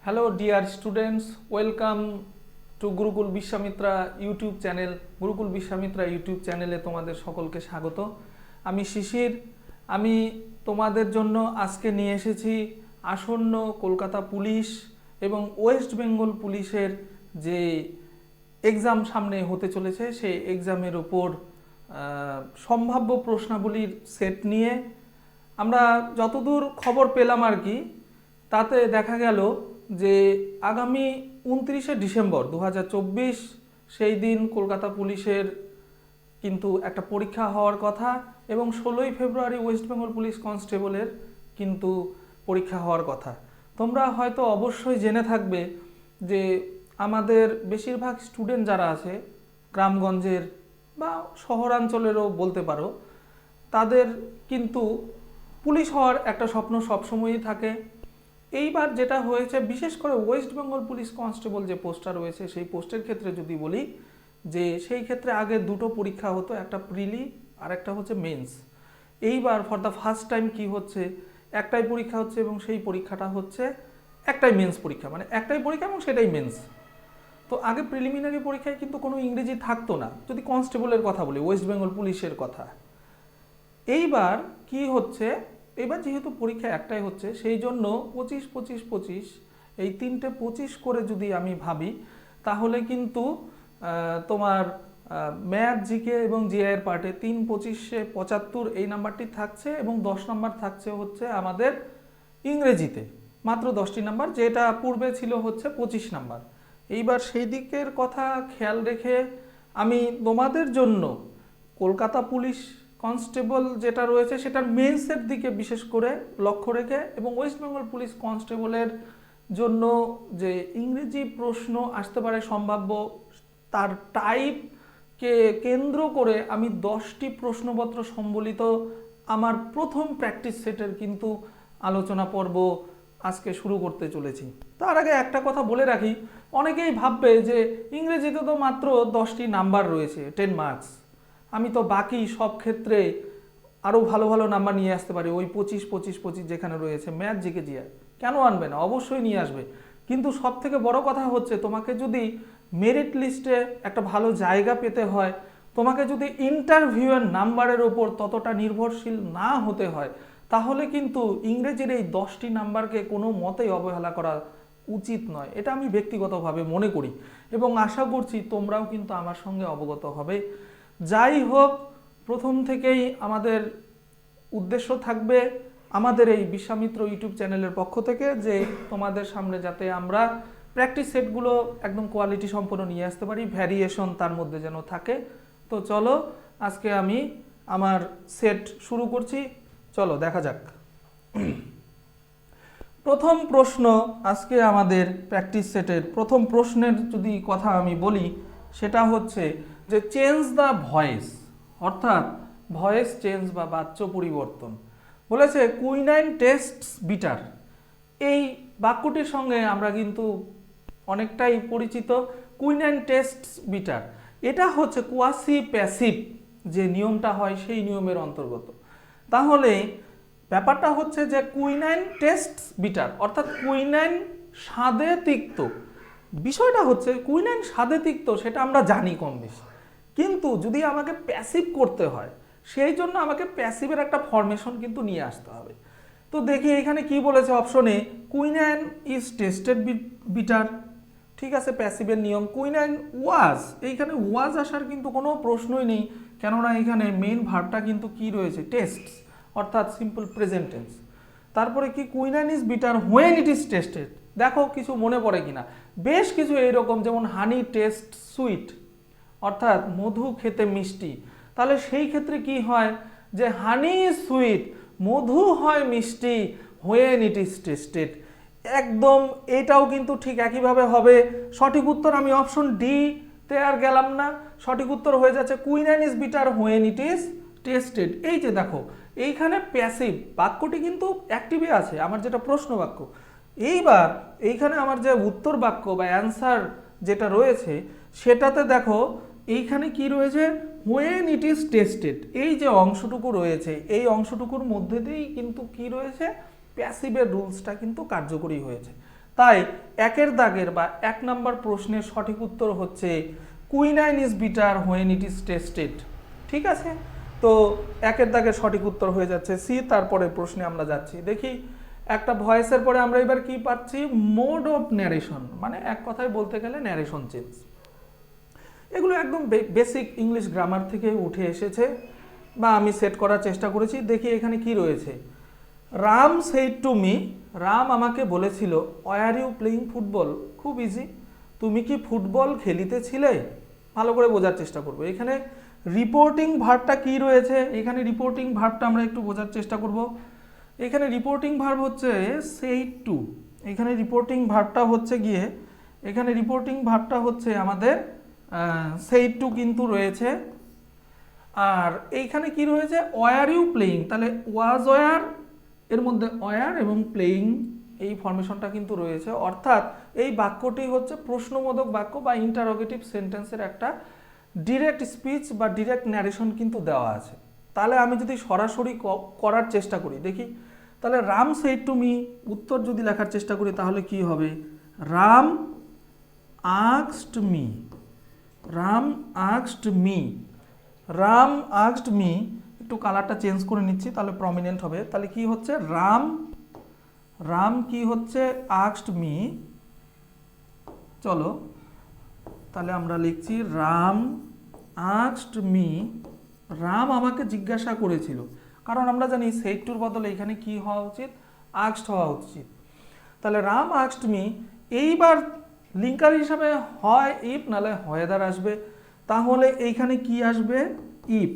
Hello dear students, welcome to Gurukul Vishwamitra YouTube channel. Gurukul Vishwamitra YouTube চ্যানেলে তোমাদের সকলকে স্বাগত। আমি শিশির। আমি তোমাদের জন্য আজকে নিয়ে এসেছি আসন্ন কলকাতা পুলিশ এবং ওয়েস্ট বেঙ্গল পুলিশের যে এক্সাম সামনে হতে চলেছে সেই এক্সামের ওপর সম্ভাব্য প্রশ্নাবলীর সেট নিয়ে আমরা যতদূর খবর পেলাম আর কি, তাতে দেখা গেল যে আগামী 29শে ডিসেম্বর 2024 সেই দিন কলকাতা পুলিশের কিন্তু একটা পরীক্ষা হওয়ার কথা এবং 16ই ফেব্রুয়ারি ওয়েস্ট বেঙ্গল পুলিশ কনস্টেবলের কিন্তু পরীক্ষা হওয়ার কথা। তোমরা হয়তো অবশ্যই জেনে থাকবে যে আমাদের বেশিরভাগ স্টুডেন্ট যারা আছে গ্রামগঞ্জের বা শহরাঞ্চলেরও বলতে পারো, তাদের কিন্তু পুলিশ হওয়ার একটা স্বপ্ন সবসময়ই থাকে। এইবার যেটা হয়েছে, বিশেষ করে ওয়েস্ট বেঙ্গল পুলিশ কনস্টেবল যে পোস্টটা রয়েছে সেই পোস্টের ক্ষেত্রে যদি বলি, যে সেই ক্ষেত্রে আগে দুটো পরীক্ষা হতো, একটা প্রিলি আর একটা হচ্ছে মেন্স। এইবার ফর দ্য ফার্স্ট টাইম কি হচ্ছে, একটাই পরীক্ষা হচ্ছে এবং সেই পরীক্ষাটা হচ্ছে একটাই মেন্স পরীক্ষা, মানে একটাই পরীক্ষা এবং সেটাই মেন্স। তো আগে প্রিলিমিনারি পরীক্ষায় কিন্তু কোনো ইংরেজি থাকতো না, যদি কনস্টেবলের কথা বলি, ওয়েস্ট বেঙ্গল পুলিশের কথা। এইবার কি হচ্ছে, এবার যেহেতু পরীক্ষা একটাই হচ্ছে সেই জন্য 25-25-25 এই 3টে 25 করে যদি আমি ভাবি, তাহলে কিন্তু তোমার ম্যাথ, জিকে এবং জিআই এর পার্টে 3-25-75 এই নাম্বারটি থাকছে এবং 10 নাম্বার থাকছে হচ্ছে আমাদের ইংরেজিতে, মাত্র 10টি নাম্বার, যেটা পূর্বে ছিল হচ্ছে 25 নাম্বার। এইবার সেই দিকের কথা খেয়াল রেখে আমি তোমাদের জন্য কলকাতা পুলিশ কনস্টেবল যেটা রয়েছে সেটার মেন্সের দিকে বিশেষ করে লক্ষ্য রেখে এবং ওয়েস্ট বেঙ্গল পুলিশ কনস্টেবলের জন্য যে ইংরেজি প্রশ্ন আসতে পারে সম্ভাব্য, তার টাইপকে কেন্দ্র করে আমি 10টি প্রশ্নপত্র সম্বলিত আমার প্রথম প্র্যাকটিস সেটের কিন্তু আলোচনা পর্ব আজকে শুরু করতে চলেছি। তার আগে একটা কথা বলে রাখি, অনেকেই ভাববে যে ইংরেজিতে তো মাত্র 10টি নাম্বার রয়েছে, 10 মার্কস, আমি তো বাকি সব ক্ষেত্রে আরও ভালো ভালো নাম্বার নিয়ে আসতে পারি, ওই 25-25-25 যেখানে রয়েছে ম্যাথ, জিকে, জিআই। কেন আনবে না, অবশ্যই নিয়ে আসবে। কিন্তু সব থেকে বড় কথা হচ্ছে, তোমাকে যদি মেরিট লিস্টে একটা ভালো জায়গা পেতে হয়, তোমাকে যদি ইন্টারভিউয়ের নাম্বারের ওপর ততটা নির্ভরশীল না হতে হয়, তাহলে কিন্তু ইংরেজির এই 10টি নাম্বারকে কোনো মতেই অবহেলা করা উচিত নয়। এটা আমি ব্যক্তিগতভাবে মনে করি এবং আশা করছি তোমরাও কিন্তু আমার সঙ্গে অবগত হবে। যাই হোক, প্রথম থেকেই আমাদের উদ্দেশ্য থাকবে আমাদের এই বিশ্বামিত্র ইউটিউব চ্যানেলের পক্ষ থেকে যে তোমাদের সামনে যাতে আমরা প্র্যাকটিস সেটগুলো একদম কোয়ালিটি সম্পন্ন নিয়ে আসতে পারি, ভ্যারিয়েশন তার মধ্যে যেন থাকে। তো চলো আজকে আমি আমার সেট শুরু করছি, চলো দেখা যাক। প্রথম প্রশ্ন, আজকে আমাদের প্র্যাকটিস সেটের প্রথম প্রশ্নের যদি কথা আমি বলি, সেটা হচ্ছে যে চেঞ্জ দ্য ভয়েস, অর্থাৎ ভয়েস চেঞ্জ বা বাচ্য পরিবর্তন বলেছে। কুইনাইন টেস্টস বিটার, এই বাক্যটির সঙ্গে আমরা কিন্তু অনেকটাই পরিচিত। কুইনাইন টেস্টস বিটার, এটা হচ্ছে কোয়াসি প্যাসিভ যে নিয়মটা হয় সেই নিয়মের অন্তর্গত। তাহলে ব্যাপারটা হচ্ছে যে কুইনাইন টেস্টস বিটার, অর্থাৎ কুইনাইন স্বাদে তিক্ত। বিষয়টা হচ্ছে কুইনাইন স্বাদে তিক্ত সেটা আমরা জানি কম বেশি, কিন্তু যদি আমাকে প্যাসিভ করতে হয় সেই জন্য আমাকে প্যাসিভের একটা ফরমেশন কিন্তু নিয়ে আসতে হবে। তো দেখি এখানে কি বলেছে অপশনে, কুইনাইন ইজ টেস্টেড বিটার, ঠিক আছে, প্যাসিভের নিয়ম। কুইনাইন ওয়াজ, এইখানে ওয়াজ আসার কিন্তু কোনো প্রশ্নই নেই, কেননা এখানে মেইন ভার্বটা কিন্তু কি রয়েছে, টেস্টস, অর্থাৎ সিম্পল প্রেজেন্ট টেন্স। তারপরে কি, quinine is bitter when it is tasted. দেখো কিছু মনে পড়ে কিনা, বেশ কিছু এইরকম, যেমন হানি টেস্ট সুইট, অর্থাৎ মধু খেতে মিষ্টি। তাহলে সেই ক্ষেত্রে কি হয়, যে হানি ইজ সুইট, মধু হয় মিষ্টি, হোয়েন ইট ইজ টেস্টেড। একদম এটাও কিন্তু ঠিক একইভাবে হবে। সঠিক উত্তর আমি অপশন ডি তে আর গেলাম না, সঠিক উত্তর হয়ে যাচ্ছে quinine is bitter when it is tasted. এই যে দেখো এইখানে প্যাসিভ বাক্যটি কিন্তু অ্যাক্টিভে আছে, আমার যেটা প্রশ্ন বাক্য। এইবার এইখানে আমার যে উত্তর বাক্য বা অ্যান্সার যেটা রয়েছে সেটাতে দেখো এইখানে কি রয়েছে, হোয়েন ইট ইজ টেস্টেড। এই যে অংশটুকু রয়েছে এই অংশটুকুর মধ্যে দিয়েই কিন্তু কি রয়েছে, প্যাসিভের রুলসটা কিন্তু কার্যকরী হয়েছে। তাই একের দাগের বা 1 নম্বর প্রশ্নের সঠিক উত্তর হচ্ছে quinine is bitter when it is tasted. ঠিক আছে, তো একের দাগের সঠিক উত্তর হয়ে যাচ্ছে সি। তারপরে প্রশ্নে আমরা যাচ্ছি, দেখি একটা ভয়েসের পরে আমরা এবার কি পাচ্ছি, মোড অফ ন্যারেশন, মানে এক কথায় বলতে গেলে ন্যারেশন চেঞ্জ। এগুলো একদম বেসিক ইংলিশ গ্রামার থেকে উঠে এসেছে বা আমি সেট করার চেষ্টা করেছি। দেখি এখানে কি রয়েছে। Ram said to me, Ram আমাকে বলেছিল, ওয়ার ইউ প্লেইং ফুটবল, খুব ইজি, তুমি কি ফুটবল খেলিতেছিলে। ভালো করে বোঝার চেষ্টা করবো। এখানে রিপোর্টিং ভার্বটা কি রয়েছে, এখানে রিপোর্টিং ভার্বটা আমরা একটু বোঝার চেষ্টা করব। এখানে রিপোর্টিং ভার্ব হচ্ছে সেড টু, এখানে রিপোর্টিং ভার্বটা হচ্ছে গিয়ে, এখানে রিপোর্টিং ভার্বটা হচ্ছে আমাদের সেড টু কিন্তু রয়েছে। আর এইখানে কি রয়েছে, ওয়ার ইউ প্লেইং, তাহলে ওয়াজ ওয়ার এর মধ্যে ওয়ার এবং প্লেইং এই ফরমেশনটা কিন্তু রয়েছে। অর্থাৎ এই বাক্যটি হচ্ছে প্রশ্নবোধক বাক্য বা ইন্টারোগেটিভ সেন্টেন্সের একটা ডিরেক্ট স্পিচ বা ডিরেক্ট ন্যারেশন কিন্তু দেওয়া আছে। তাহলে আমি যদি সরাসরি করার চেষ্টা করি, দেখি তাহলে রাম সেড টু মি, উত্তর যদি লেখার চেষ্টা করি তাহলে কি হবে, Ram asked me, Ram asked me, Ram asked me, একটু কালারটা চেঞ্জ করে নিচ্ছি তাহলে প্রমিনেন্ট হবে। তাহলে কি হচ্ছে, রাম, রাম কি হচ্ছে আস্কড মি, চলো তাহলে আমরা লিখছি রাম আস্কড মি, রাম আমাকে জিজ্ঞাসা করেছিল। কারণ আমরা জানি সেড টুর বদলে এখানে কি হওয়া উচিত, আস্কড হওয়া উচিত। তাহলে রাম আস্কড মি, এইবার লিঙ্কার হিসাবে হয় ইফ নালে হয়েদার আসবে। তাহলে এইখানে কি আসবে, ইফ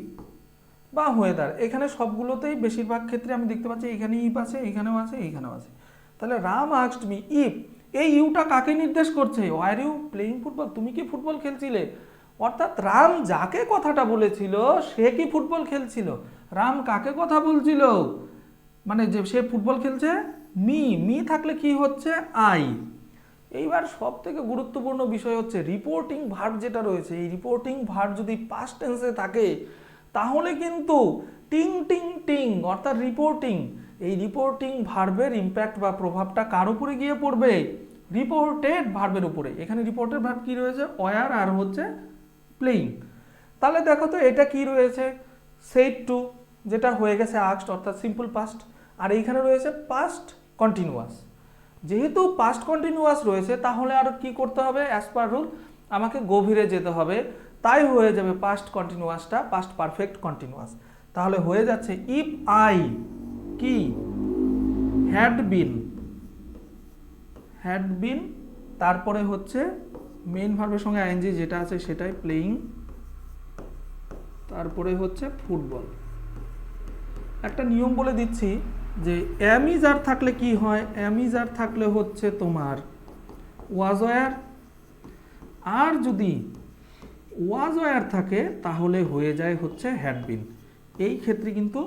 বা হয়েদার। এখানে সবগুলোতেই বেশিরভাগ ক্ষেত্রে আমি দেখতে পাচ্ছি এখানে ইফ আছে, এখানেও আছে, এইখানেও আছে। তাহলে রাম আস্কড মি ইফ, এই ইউটা কাকে নির্দেশ করছে, ওয়ার ইউ প্লেইং ফুটবল, তুমি কি ফুটবল খেলছিলে। অর্থাৎ রাম যাকে কথাটা বলেছিল সে কি ফুটবল খেলছিল। রাম কাকে কথা বলছিল, মানে যে সে ফুটবল খেলছে, মি, মি থাকলে কি হচ্ছে, আই। এইবার সব থেকে গুরুত্বপূর্ণ বিষয় হচ্ছে রিপোর্টিং ভার্ব যেটা রয়েছে, এই রিপোর্টিং ভার্ব যদি পাস্ট টেন্সে থাকে তাহলে কিন্তু টিং টিং টিং অর্থাৎ রিপোর্টিং, এই রিপোর্টিং ভার্বের ইম্প্যাক্ট বা প্রভাবটা কার উপরে গিয়ে পড়বে, রিপোর্টেড ভার্বের উপরে। এখানে রিপোর্টেড ভার্ব কি রয়েছে, ওয়ার আর হচ্ছে প্লেইং। তাহলে দেখো তো এটা কি রয়েছে, সেড টু, যেটা হয়ে গেছে আস্কড অর্থাৎ সিম্পল পাস্ট, আর এইখানে রয়েছে পাস্ট কন্টিনিউয়াস। যেহেতু পাস্ট কন্টিনিউয়াস রয়েছে তাহলে আর কি করতে হবে, অ্যাজ পার রুল আমাকে গভীরে যেতে হবে। তাই হয়ে যাবে পাস্ট কন্টিনিউয়াসটা পাস্ট পারফেক্ট কন্টিনিউয়াস। তাহলে হয়ে যাচ্ছে ইফ আই কি হ্যাড বিন, হ্যাড বিন, তারপরে হচ্ছে মেইন ভার্বের সঙ্গে আইএনজি যেটা আছে সেটাই প্লেইং, তারপরে হচ্ছে ফুটবল। একটা নিয়ম বলে দিচ্ছি যে অ্যামিজার থাকলে কি হয়, অ্যামিজার থাকলে হচ্ছে তোমার ওয়াজ ওয়ার, আর যদি ওয়াজ ওয়ার থাকে তাহলে হয়ে যায় হচ্ছে হ্যাড বিন। এই ক্ষেত্রে কিন্তু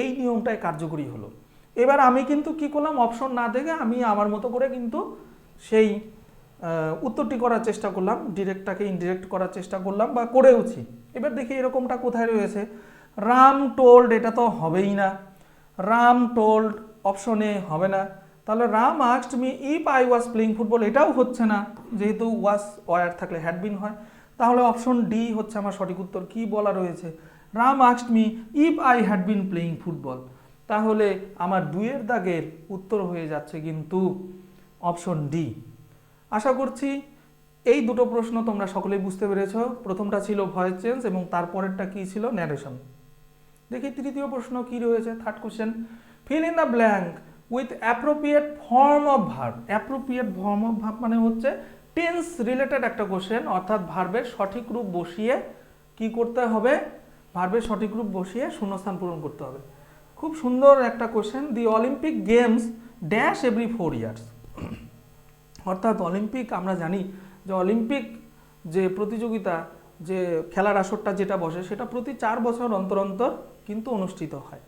এই নিয়মটাই কার্যকরী হলো। এবার আমি কিন্তু কি করলাম, অপশন না দেখে আমি আমার মতো করে কিন্তু সেই উত্তরটি করার চেষ্টা করলাম, ডিরেক্টটাকে ইনডিরেক্ট করার চেষ্টা করলাম বা করেওছি। এবার দেখি এরকমটা কোথায় রয়েছে, রাম টোল্ড, এটা তো হবেই না, রাম টোল্ড অপশনে হবে না। তাহলে Ram asked me if I was playing football, এটাও হচ্ছে না, যেহেতু ওয়াজ ওয়ার থাকলে হ্যাড বিন হয়। তাহলে অপশন ডি হচ্ছে আমার সঠিক উত্তর। কি বলা রয়েছে, Ram asked me if I had been playing football. তাহলে আমার দুইয়ের দাগের উত্তর হয়ে যাচ্ছে কিন্তু অপশন ডি। আশা করছি এই দুটো প্রশ্ন তোমরা সকলেই বুঝতে পেরেছো। প্রথমটা ছিল ভয়েস চেঞ্জ এবং তারপরেরটা কি ছিল, ন্যারেশন। দেখি তৃতীয় প্রশ্ন কি রয়েছে, third question, fill in the blank with appropriate form of verb. Appropriate form of verb মানে হচ্ছে টেন্স রিলেটেড একটা কোশ্চেন, অর্থাৎ ভার্বের সঠিক রূপ বসিয়ে কি করতে হবে, ভার্বের সঠিক রূপ বসিয়ে শূন্যস্থান পূরণ করতে হবে। খুব সুন্দর একটা question, the Olympic games dash every 4 years. অর্থাৎ অলিম্পিক, আমরা জানি যে অলিম্পিক যে প্রতিযোগিতা, যে খেলার আসরটা যেটা বসে সেটা প্রতি 4 বছর অন্তর অন্তর কিন্তু অনুষ্ঠিত হয়।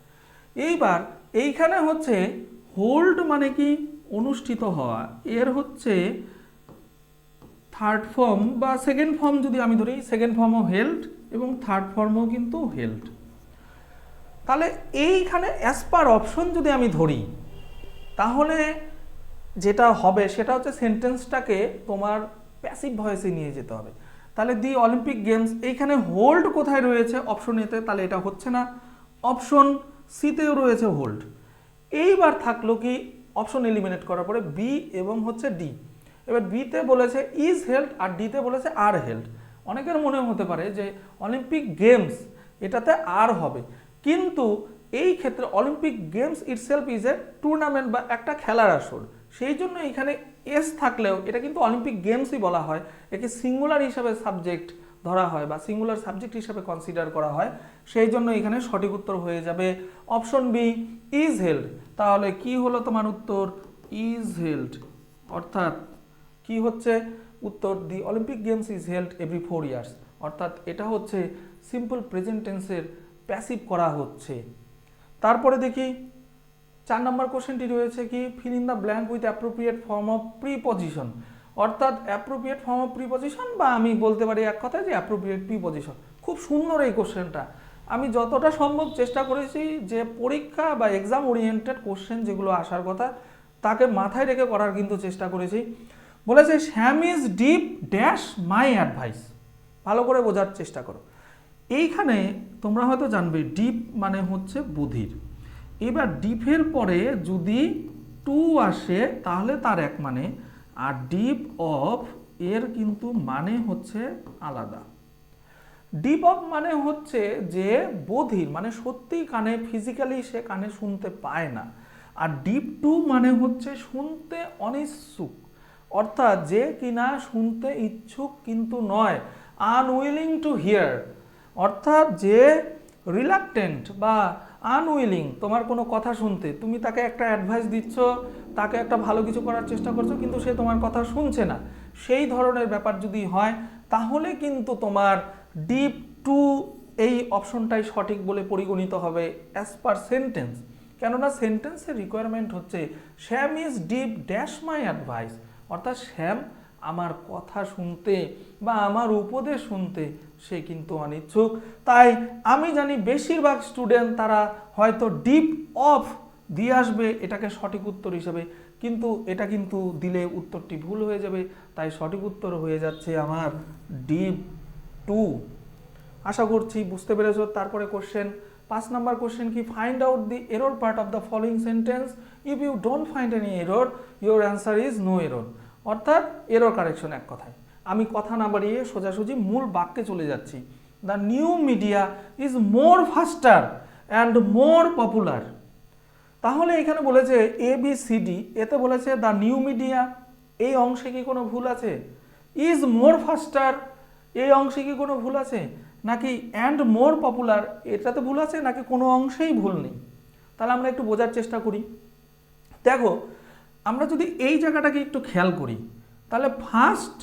এইবার এইখানে হচ্ছে হোল্ড মানে কি, অনুষ্ঠিত হওয়া, এর হচ্ছে থার্ড ফর্ম বা সেকেন্ড ফর্ম যদি আমি ধরি, সেকেন্ড ফর্মও হেল্ড এবং থার্ড ফর্মও কিন্তু হেল্ড। তাহলে এইখানে অ্যাজ পার অপশন যদি আমি ধরি তাহলে যেটা হবে সেটা হচ্ছে সেন্টেন্সটাকে তোমার প্যাসিভ ভয়েসে নিয়ে যেতে হবে। তাহলে দি অলিম্পিক গেমস, এইখানে হোল্ড কোথায় রয়েছে অপশন এতে, তাহলে এটা হচ্ছে না। অপশন সিতেও রয়েছে হোল্ড। এইবার থাকলো কি অপশন এলিমিনেট করার পরে বি এবং হচ্ছে ডি। এবার বিতে বলেছে ইজ হেল্ড আর ডিতে বলেছে আর হেল্ড। অনেকের মনে হতে পারে যে অলিম্পিক গেমস এটাতে আর হবে, কিন্তু এই ক্ষেত্রে Olympic games itself is a tournament বা একটা খেলার আসর, সেই জন্য এখানে এস থাকলেও এটা কিন্তু অলিম্পিক গেমসই বলা হয়, একে সিঙ্গুলার হিসাবে সাবজেক্ট ধরা হয় বা সিঙ্গুলার সাবজেক্ট হিসাবে কনসিডার করা হয়, সেই জন্য এখানে সঠিক উত্তর হয়ে যাবে অপশন বি ইজ হেল্ড। তাহলে কি হলো তোমার উত্তর? ইজ হেল্ড, অর্থাৎ কি হচ্ছে উত্তর? The Olympic games is held every 4 years, অর্থাৎ এটা হচ্ছে সিম্পল প্রেজেন্ট টেন্সের প্যাসিভ করা হচ্ছে। তারপরে দেখি 4 নম্বর কোশ্চেনটি রয়েছে কি fill in the blank with appropriate form of preposition, অর্থাৎ অ্যাপ্রোপ্রিয়েট ফর্ম অফ প্রিপজিশন বা আমি বলতে পারি এক কথায় যে অ্যাপ্রোপ্রিয়েট প্রিপজিশন। খুব সুন্দর এই কোশ্চেনটা, আমি যতটা সম্ভব চেষ্টা করেছি যে পরীক্ষা বা এক্সাম ওরিয়েন্টেড কোশ্চেন যেগুলো আসার কথা তাকে মাথায় রেখে করার কিন্তু চেষ্টা করেছি। বলেছে Shyam is deep dash my advice, ভালো করে বোঝার চেষ্টা করো। এইখানে তোমরা হয়তো জানবে ডিপ মানে হচ্ছে বুধির। এবার ডিপের পরে যদি টু আসে তাহলে তার এক মানে, আর ডিপ অফ এর কিন্তু মানে হচ্ছে আলাদা। ডিপ অফ মানে হচ্ছে যে বধির, মানে সত্যি কানে ফিজিক্যালি সে কানে শুনতে পায় না। আর ডিপ টু মানে হচ্ছে শুনতে অনিচ্ছুক, অর্থাৎ যে কিনা শুনতে ইচ্ছুক কিন্তু নয়, আনউইলিং টু হিয়ার, অর্থাৎ যে রিলাক্টেন্ট বা আনউইলিং তোমার কোনো কথা শুনতে, তুমি তাকে একটা অ্যাডভাইস দিচ্ছ, তাকে একটা ভালো কিছু করার চেষ্টা করছো কিন্তু সে তোমার কথা শুনছে না, সেই ধরনের ব্যাপার যদি হয় তাহলে কিন্তু তোমার ডিপ টু এই অপশনটাই সঠিক বলে পরিগণিত হবে অ্যাজ পার সেন্টেন্স। কেননা সেন্টেন্সের রিকোয়ারমেন্ট হচ্ছে Shyam is deep dash my advice, অর্থাৎ শ্যাম আমার কথা শুনতে বা আমার উপদেশ শুনতে সে কিন্তু অনিচ্ছুক। তাই আমি জানি বেশিরভাগ স্টুডেন্ট তারা হয়তো ডিপ অফ দিয়ে আসবে এটাকে সঠিক উত্তর হিসেবে, কিন্তু এটা কিন্তু দিলে উত্তরটি ভুল হয়ে যাবে, তাই সঠিক উত্তর হয়ে যাচ্ছে আমার ডিপ টু। আশা করছি বুঝতে পেরেছো। তারপরে কোশ্চেন 5 নম্বর কোশ্চেন কি find out the error part of the following sentence, if you don't find any error your answer is no error, অর্থাৎ এরর কারেকশন। এক কথায় আমি কথা না বাড়িয়ে সোজাসুজি মূল বাক্যে চলে যাচ্ছি। The new media is more ফাস্টার and more popular. তাহলে এখানে বলেছে এ বি সি ডি, এতে বলেছে দ্য নিউ মিডিয়া, এই অংশে কি কোনো ভুল আছে? ইজ মোর ফাস্টার এই অংশে কি কোনো ভুল আছে? নাকি অ্যান্ড মোর পপুলার এটাতে ভুল আছে? নাকি কোনো অংশেই ভুল নেই? তাহলে আমরা একটু বোঝার চেষ্টা করি। দেখো আমরা যদি এই জায়গাটাকে একটু খেয়াল করি তাহলে ফার্স্ট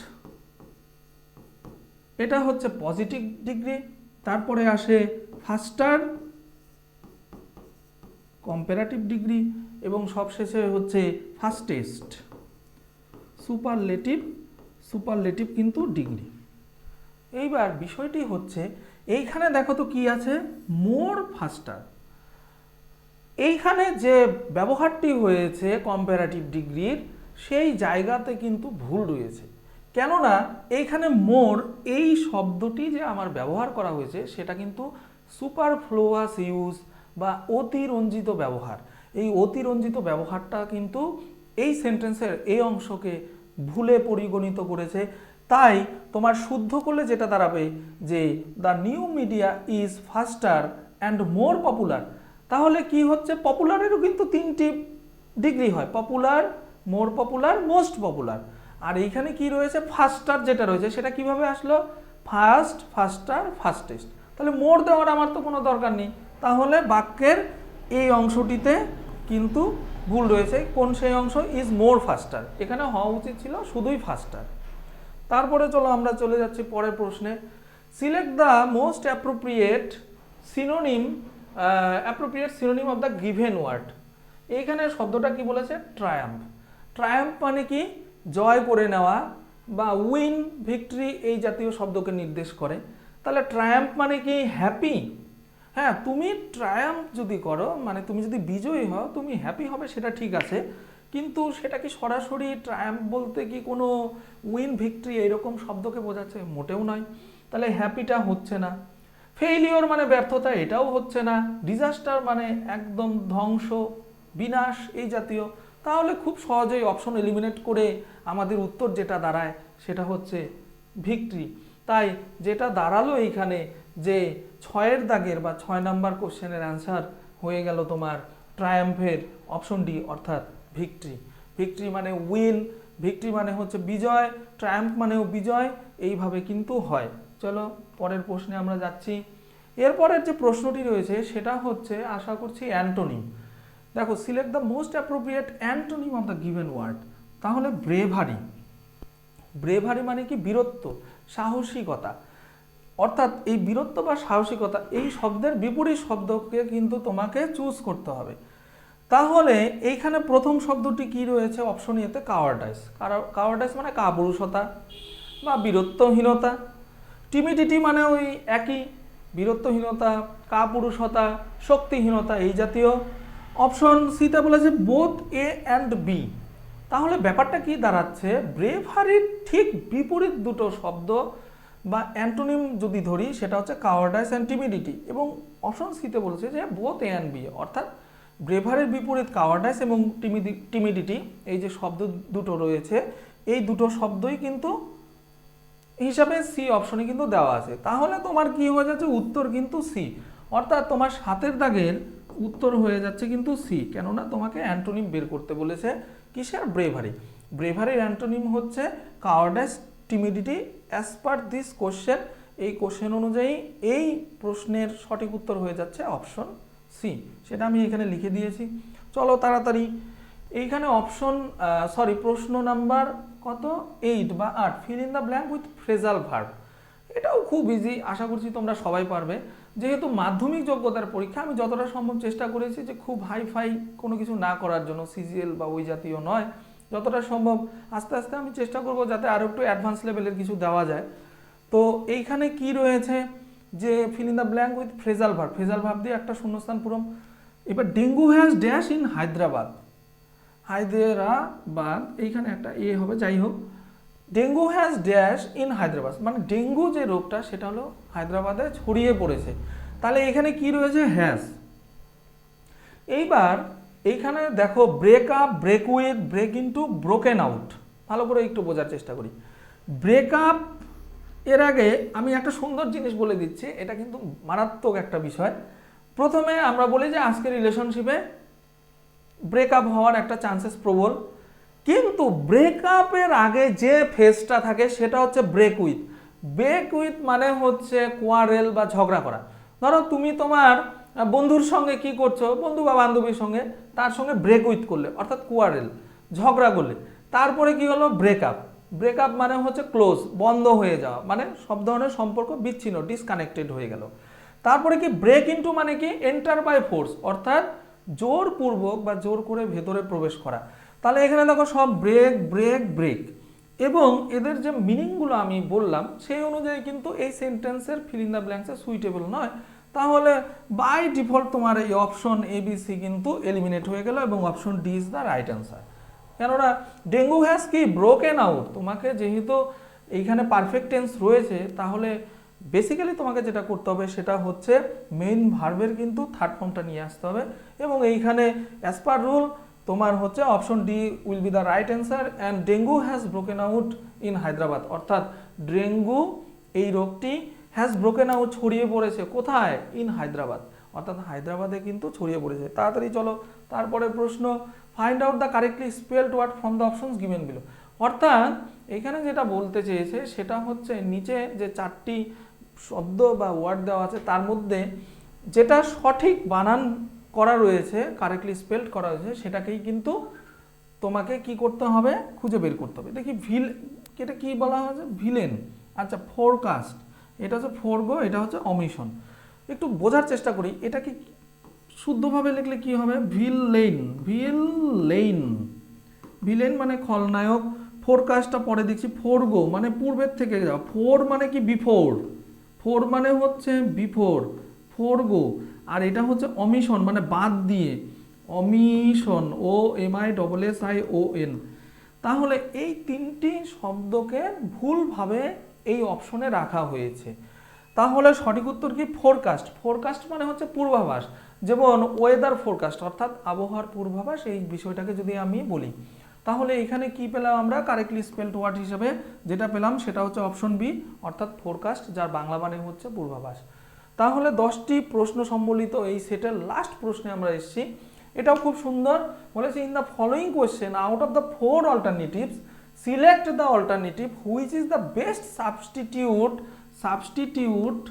এটা হচ্ছে পজিটিভ ডিগ্রি, তারপরে আসে ফাস্টার কম্পারেটিভ ডিগ্রি এবং সবশেষে হচ্ছে ফাস্টেস্ট সুপারলেটিভ কিন্তু ডিগ্রি। এইবার বিষয়টি হচ্ছে এইখানে দেখো তো কি আছে, মোর ফাস্টার। এইখানে যে ব্যবহারটি হয়েছে কম্পারেটিভ ডিগ্রির সেই জায়গাতে কিন্তু ভুল রয়েছে, কেননা এইখানে মোর এই শব্দটি যে আমার ব্যবহার করা হয়েছে সেটা কিন্তু সুপারফ্লুয়াস ইউজ বা অতিরঞ্জিত ব্যবহার। এই অতিরঞ্জিত ব্যবহারটা কিন্তু এই সেন্টেন্সের এই অংশকে ভুলে পরিগণিত করেছে। তাই তোমার শুদ্ধ করলে যেটা দাঁড়াবে যে the new media is faster and more popular. তাহলে কি হচ্ছে, পপুলারেরও কিন্তু 3টি ডিগ্রি হয়, popular, more popular, most popular. আর এইখানে কি রয়েছে, ফাস্টার যেটা রয়েছে সেটা কিভাবে আসলো, ফার্স্ট, ফাস্টার, ফাস্টেস্ট। তাহলে মোর দেওয়ার আমার তো কোনো দরকার নেই, তাহলে বাক্যের এই অংশটিতে কিন্তু ভুল রয়েছে। কোন সেই অংশ, ইজ মোর ফাস্টার, এখানে হওয়া উচিত ছিল শুধুই ফাস্টার। তারপরে চলো আমরা চলে যাচ্ছি পরের প্রশ্নে। Select the most appropriate synonym of the given word. এইখানে শব্দটা কি বলেছে, ট্রায়াম্ফ। ট্রায়াম্ফ মানে কি, জয় করে নেওয়া বা উইন, ভিক্টরি এই জাতীয় শব্দকে নির্দেশ করে। তাহলে ট্রায়াম্ফ মানে কি, হ্যাপি। হ্যাঁ, তুমি ট্রায়াম্ফ যদি করো, মানে তুমি যদি বিজয়ী হও, তুমি হ্যাপি হবে, সেটা ঠিক আছে, কিন্তু সেটা কি সরাসরি ট্রায়াম্ফ বলতে কি কোনো উইন ভিক্টরি এরকম শব্দকে বোঝাচ্ছে? মোটেও নয়। তাহলে হ্যাপিটা হচ্ছে না। ফেইলিওর মানে ব্যর্থতা, এটাও হচ্ছে না। ডিজাস্টার মানে একদম ধ্বংস, বিনাশ, এই জাতীয়। তাহলে খুব সহজেই অপশন এলিমিনেট করে আমাদের উত্তর যেটা দাঁড়ায় সেটা হচ্ছে ভিক্টরি। তাই যেটা দাঁড়ালো এইখানে যে 6-এর দাগের বা 6 নাম্বার কোশ্চেনের অ্যান্সার হয়ে গেল তোমার ট্রায়াম্ফের অপশন ডি, অর্থাৎ ভিক্টরি। ভিক্টরি মানে উইন, ভিক্টরি মানে হচ্ছে বিজয়, ট্রায়াম্ফ মানেও বিজয়, এইভাবে কিন্তু হয়। চলো পরের প্রশ্নে আমরা যাচ্ছি। এরপরের যে প্রশ্নটি রয়েছে সেটা হচ্ছে, আশা করছি, অ্যান্টোনিম। দেখো, select the most appropriate antonym of the given word. তাহলে ব্রেভারি। ব্রেভারি মানে কি? বীরত্ব, সাহসিকতা। অর্থাৎ এই বীরত্ব বা সাহসিকতা এই শব্দের বিপরীত শব্দকে কিন্তু তোমাকে চুজ করতে হবে। তাহলে এইখানে প্রথম শব্দটি কি রয়েছে অপশন এতে? কাওয়ার্ডাইস। কাওয়ার্ডাইস মানে কাপুরুষতা বা বীরত্বহীনতা। টিমিডিটি মানে ওই একই, বীরত্বহীনতা, কাপুরুষতা, শক্তিহীনতা, এই জাতীয়। অপশন সিতে বলেছে বোথ এ অ্যান্ড বি। তাহলে ব্যাপারটা কি দাঁড়াচ্ছে? ব্রেভারির ঠিক বিপরীত দুটো শব্দ বা অ্যান্টোনিম যদি ধরি সেটা হচ্ছে কাওয়ার্ডাইস অ্যান্ড টিমিডিটি, এবং অপশন সিতে বলেছে যে বোথ এ অ্যান্ড বি, অর্থাৎ ব্রেভারির বিপরীত কাওয়ার্ডাইস এবং টিমিডিটি, এই যে শব্দ দুটো রয়েছে এই দুটো শব্দই কিন্তু হিসাবে সি অপশনে কিন্তু দেওয়া আছে। তাহলে তোমার কি হয়ে যাচ্ছে? উত্তর কিন্তু সি, অর্থাৎ তোমার 7-এর দাগের উত্তর হয়ে যাচ্ছে কিন্তু সি। কেননা তোমাকে অ্যান্টোনিম বের করতে বলেছে কিসের? ব্রেভারি। ব্রেভারির অ্যান্টোনিম হচ্ছে cowardice, timidity, as per this question. এই কোশ্চেন অনুযায়ী এই প্রশ্নের সঠিক উত্তর হয়ে যাচ্ছে অপশন সি, সেটা আমি এখানে লিখে দিয়েছি। চলো তাড়াতাড়ি এইখানে প্রশ্ন নাম্বার কত? 8 বা 8, fill in the blank with phrasal verb. এটাও খুব ইজি, আশা করছি তোমরা সবাই পারবে। যেহেতু মাধ্যমিক যোগ্যতার পরীক্ষা, আমি যতটা সম্ভব চেষ্টা করেছি যে খুব হাইফাই কোনো কিছু না করার জন্য, সিজিএল বা ওই জাতীয় নয়। যতটা সম্ভব আস্তে আস্তে আমি চেষ্টা করব যাতে আরও একটু অ্যাডভান্স লেভেলের কিছু দেওয়া যায়। তো এইখানে কি রয়েছে যে fill in the blank with phrasal verb, phrasal verb দিয়ে একটা শূন্যস্থান পূরণ। এবার dengue has dash in Hyderabad. Hyderabad, এইখানে একটা এ হবে, যাই হোক। Dengue has dash in Hyderabad, মানে ডেঙ্গু যে রোগটা সেটা হলো হায়দ্রাবাদে ছড়িয়ে পড়েছে। তাহলে এখানে কি রয়েছে? হ্যাজ। এইবার এইখানে দেখো break up, break with, break into, broken out. ভালো করে একটু বোঝার চেষ্টা করি। ব্রেক আপ এর আগে আমি একটা সুন্দর জিনিস বলে দিচ্ছি, এটা কিন্তু মারাত্মক একটা বিষয়। প্রথমে আমরা বলি যে আজকে রিলেশনশিপে ব্রেকআপ হওয়ার একটা চান্সেস প্রবল, কিন্তু ব্রেকআপের আগে যে ফেজটা থাকে সেটা হচ্ছে ব্রেক উইথ। ব্রেক উইথ মানে হচ্ছে কোয়ারেল বা ঝগড়া করা। ধরো তুমি তোমার বন্ধুর সঙ্গে কি করছো, বন্ধু বা বান্ধবীর সঙ্গে, তার সঙ্গে ব্রেক উইথ করলে, অর্থাৎ কোয়ারেল, ঝগড়া করলে, তারপরে কি হলো? ব্রেকআপ। ব্রেকআপ মানে হচ্ছে ক্লোজ, বন্ধ হয়ে যাওয়া, মানে সব ধরনের সম্পর্ক বিচ্ছিন্ন, ডিসকানেক্টেড হয়ে গেল। তারপরে কি ব্রেক ইনটু মানে কি? এন্টার বাই ফোর্স, অর্থাৎ জোরপূর্বক বা জোর করে ভেতরে প্রবেশ করা। তাহলে এখানে দেখো সব ব্রেক ব্রেক ব্রেক, এবং এদের যে মিনিংগুলো আমি বললাম সেই অনুযায়ী কিন্তু এই সেন্টেন্সের ফিল ইন দ্য ব্ল্যাঙ্কসে সুইটেবল নয়। তাহলে বাই ডিফল্ট তোমার এই অপশন এবিসি কিন্তু এলিমিনেট হয়ে গেল, এবং option D is the right answer. কেননা ডেঙ্গু হ্যাজ কি? Broken out. তোমাকে যেহেতু এইখানে পারফেক্ট টেন্স রয়েছে, তাহলে বেসিক্যালি তোমাকে যেটা করতে হবে সেটা হচ্ছে মেইন ভার্বের কিন্তু থার্ড ফর্মটা নিয়ে আসতে হবে, এবং এইখানে অ্যাজ পার রুল তোমার হচ্ছে option D will be the right answer. And dengue has broken out in Hyderabad, অর্থাৎ ডেঙ্গু এই রোগটি হ্যাজ ব্রোকেন আউট, ছড়িয়ে পড়েছে কোথায়? ইন হায়দ্রাবাদ, অর্থাৎ হায়দ্রাবাদে কিন্তু ছড়িয়ে পড়েছে। তাড়াতাড়ি চলো তারপরে প্রশ্ন, find out the correctly spelled word from the options given below. অর্থাৎ এখানে যেটা বলতে চেয়েছে সেটা হচ্ছে নিচে যে 4টি শব্দ বা ওয়ার্ড দেওয়া আছে তার মধ্যে যেটা সঠিক বানান করা রয়েছে, কারেক্টলি স্পেলড করা রয়েছে, সেটাকেই কিন্তু তোমাকে কি করতে হবে? খুঁজে বের করতে হবে। দেখি এটা কি বলা হয়েছে? ভিলেন। আচ্ছা, ফোরকাস্ট, এটা হচ্ছে ফোরগো, এটা হচ্ছে অমিশন। একটু বোঝার চেষ্টা করি, এটা কি শুদ্ধভাবে লিখলে কি হবে? ভিলেন, ভিলেন, ভিলেন মানে খলনায়ক। ফোরকাস্টটা পরে দেখছি ফোরগো মানে পূর্বের থেকে যাও, ফোর মানে কি? বিফোর, ফোর মানে হচ্ছে বিফোর, ফোরগো, আর এটা হচ্ছে অমিশন মানে বাদ দিয়ে, অমিশন, OMISSION। তাহলে এই তিনটি শব্দকে ভুলভাবে এই অপশনে রাখা হয়েছে। তাহলে সঠিক উত্তর কি? ফোরকাস্ট। ফোরকাস্ট মানে হচ্ছে পূর্বাভাস, যেমন ওয়েদার ফোরকাস্ট অর্থাৎ আবহাওয়ার পূর্বাভাস, এই বিষয়টাকে যদি আমি বলি, তাহলে এখানে কি পেলাম আমরা কারেক্টলি স্পেলড ওয়ার্ড হিসেবে? যেটা পেলাম সেটা হচ্ছে অপশন বি, অর্থাৎ ফোরকাস্ট, যার বাংলা মানে হচ্ছে পূর্বাভাস। তাহলে 10টি প্রশ্ন সম্বলিত এই সেটের লাস্ট প্রশ্নে আমরা এসেছি। এটাও খুব সুন্দর বলেছে, in the following question out of the 4 alternatives select the alternative which is the best substitute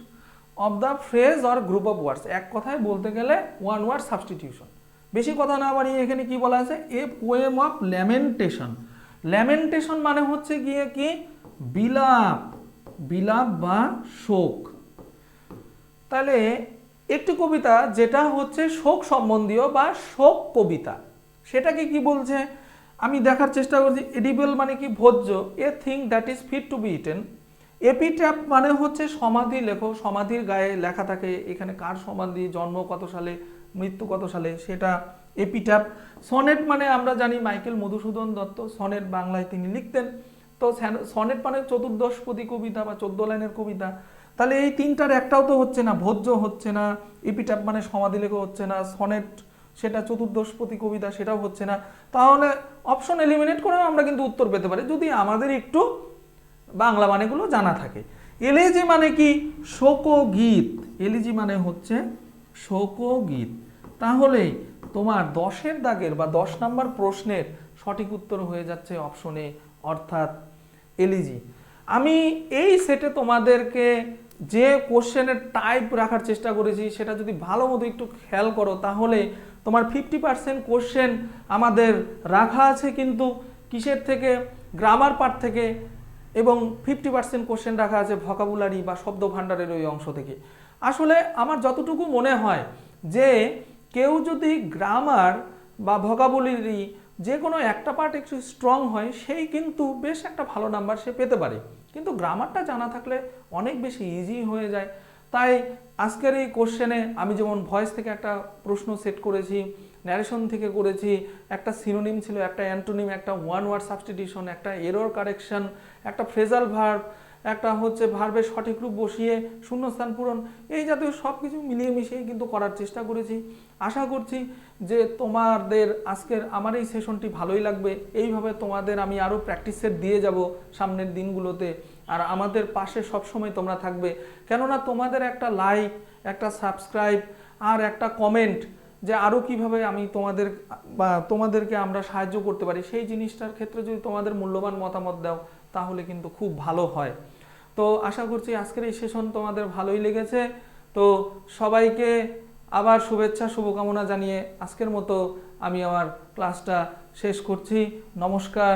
of the phrase or group of words. এক কথায় বলতে গেলে ওয়ান ওয়ার্ড সাবস্টিটিউশন। বেশি কথা না বাড়িয়ে এখানে কি বলা আছে? A poem of lamentation. Lamentation মানে হচ্ছে গিয়ে কি? বিলাপ, বিলাপ বা শোক। তাহলে একটি কবিতা যেটা হচ্ছে শোক সম্বন্ধীয় বা শোক কবিতা, সেটাকে কি বলছে আমি দেখার চেষ্টা করছি। এডিবল মানে কি? ভোজ্য। A thing that is fit to be eaten. Epitaph মানে হচ্ছে সমাধি লেখো, সমাধির গায়ে লেখা থাকে এখানে কার সমাধি, জন্ম কত সালে, মৃত্যু কত সালে, সেটা এপিট্যাপ। সনেট মানে আমরা জানি মাইকেল মধুসূদন দত্ত সনেট বাংলায় তিনি লিখতেন। তো সনেট মানে চতুর্দশপদী কবিতা বা 14 লাইনের কবিতা। তাহলে এই তিনটার একটাও তো হচ্ছে না, ভোজ্য হচ্ছে না, এপিট্যাপ মানে সমাধি লেখো হচ্ছে না, সনেট সেটা চতুর্দশপদী কবিতা সেটাও হচ্ছে না। তাহলে অপশন এলিমিনেট করেও আমরা কিন্তু উত্তর পেতে পারি যদি আমাদের একটু বাংলা মানেগুলো জানা থাকে। এলিজি মানে কি? শোকগীত। এলিজি মানে হচ্ছে শোকগীত। তাহলে তোমার 10-এর দাগের বা 10 নম্বর প্রশ্নের সঠিক উত্তর হয়ে যাচ্ছে অপশনে, অর্থাৎ এলিজি। আমি এই সেটে তোমাদেরকে যে কোশ্চেনের টাইপ রাখার চেষ্টা করেছি সেটা যদি ভালো মতো একটু খেয়াল করো, তাহলে তোমার 50% কোশ্চেন আমাদের রাখা আছে কিন্তু কিসের থেকে? গ্রামার পার্ট থেকে, এবং 50% কোশ্চেন রাখা আছে ভোকাবুলারি বা শব্দ ভাণ্ডারের ওই অংশ থেকে। আসলে আমার যতটুকু মনে হয় যে কেউ যদি গ্রামার বা ভোকাবুলারি যে কোনো একটা পার্ট একটু স্ট্রং হয়, সেই কিন্তু বেশ একটা ভালো নাম্বার সে পেতে পারে। কিন্তু গ্রামারটা জানা থাকলে অনেক বেশি ইজি হয়ে যায়। তাই আজকের এই কোশ্চেনে আমি যেমন ভয়েস থেকে একটা প্রশ্ন সেট করেছি, ন্যারেশন থেকে করেছি, একটা সিনোনিম ছিল, একটা অ্যান্টোনিম, একটা ওয়ান ওয়ার্ড সাবস্টিটিউশন, একটা এরর কারেকশন, একটা ফ্রেজাল ভার্ব, একটা হচ্ছে ভার্বের সঠিক রূপ বসিয়ে শূন্যস্থান পূরণ, এই জাতীয় সব কিছু মিলিয়ে মিশিয়ে কিন্তু করার চেষ্টা করেছি। আশা করছি যে তোমাদের আজকের আমার এই সেশনটি ভালোই লাগবে। এইভাবে তোমাদের আমি আরও প্র্যাকটিস সেট দিয়ে যাব সামনের দিনগুলোতে। আর আমাদের পাশে সবসময় তোমরা থাকবে, কেননা তোমাদের একটা লাইক, একটা সাবস্ক্রাইব আর একটা কমেন্ট যে আরও কিভাবে আমি তোমাদেরকে আমরা সাহায্য করতে পারি, সেই জিনিসটার ক্ষেত্রে যদি তোমাদের মূল্যবান মতামত দাও তাহলে কিন্তু খুব ভালো হয়। তো আশা করছি আজকের এই সেশন তোমাদের ভালোই লেগেছে। তো সবাইকে আবার শুভেচ্ছা শুভকামনা জানিয়ে আজকের মতো আমি আমার ক্লাসটা শেষ করছি। নমস্কার।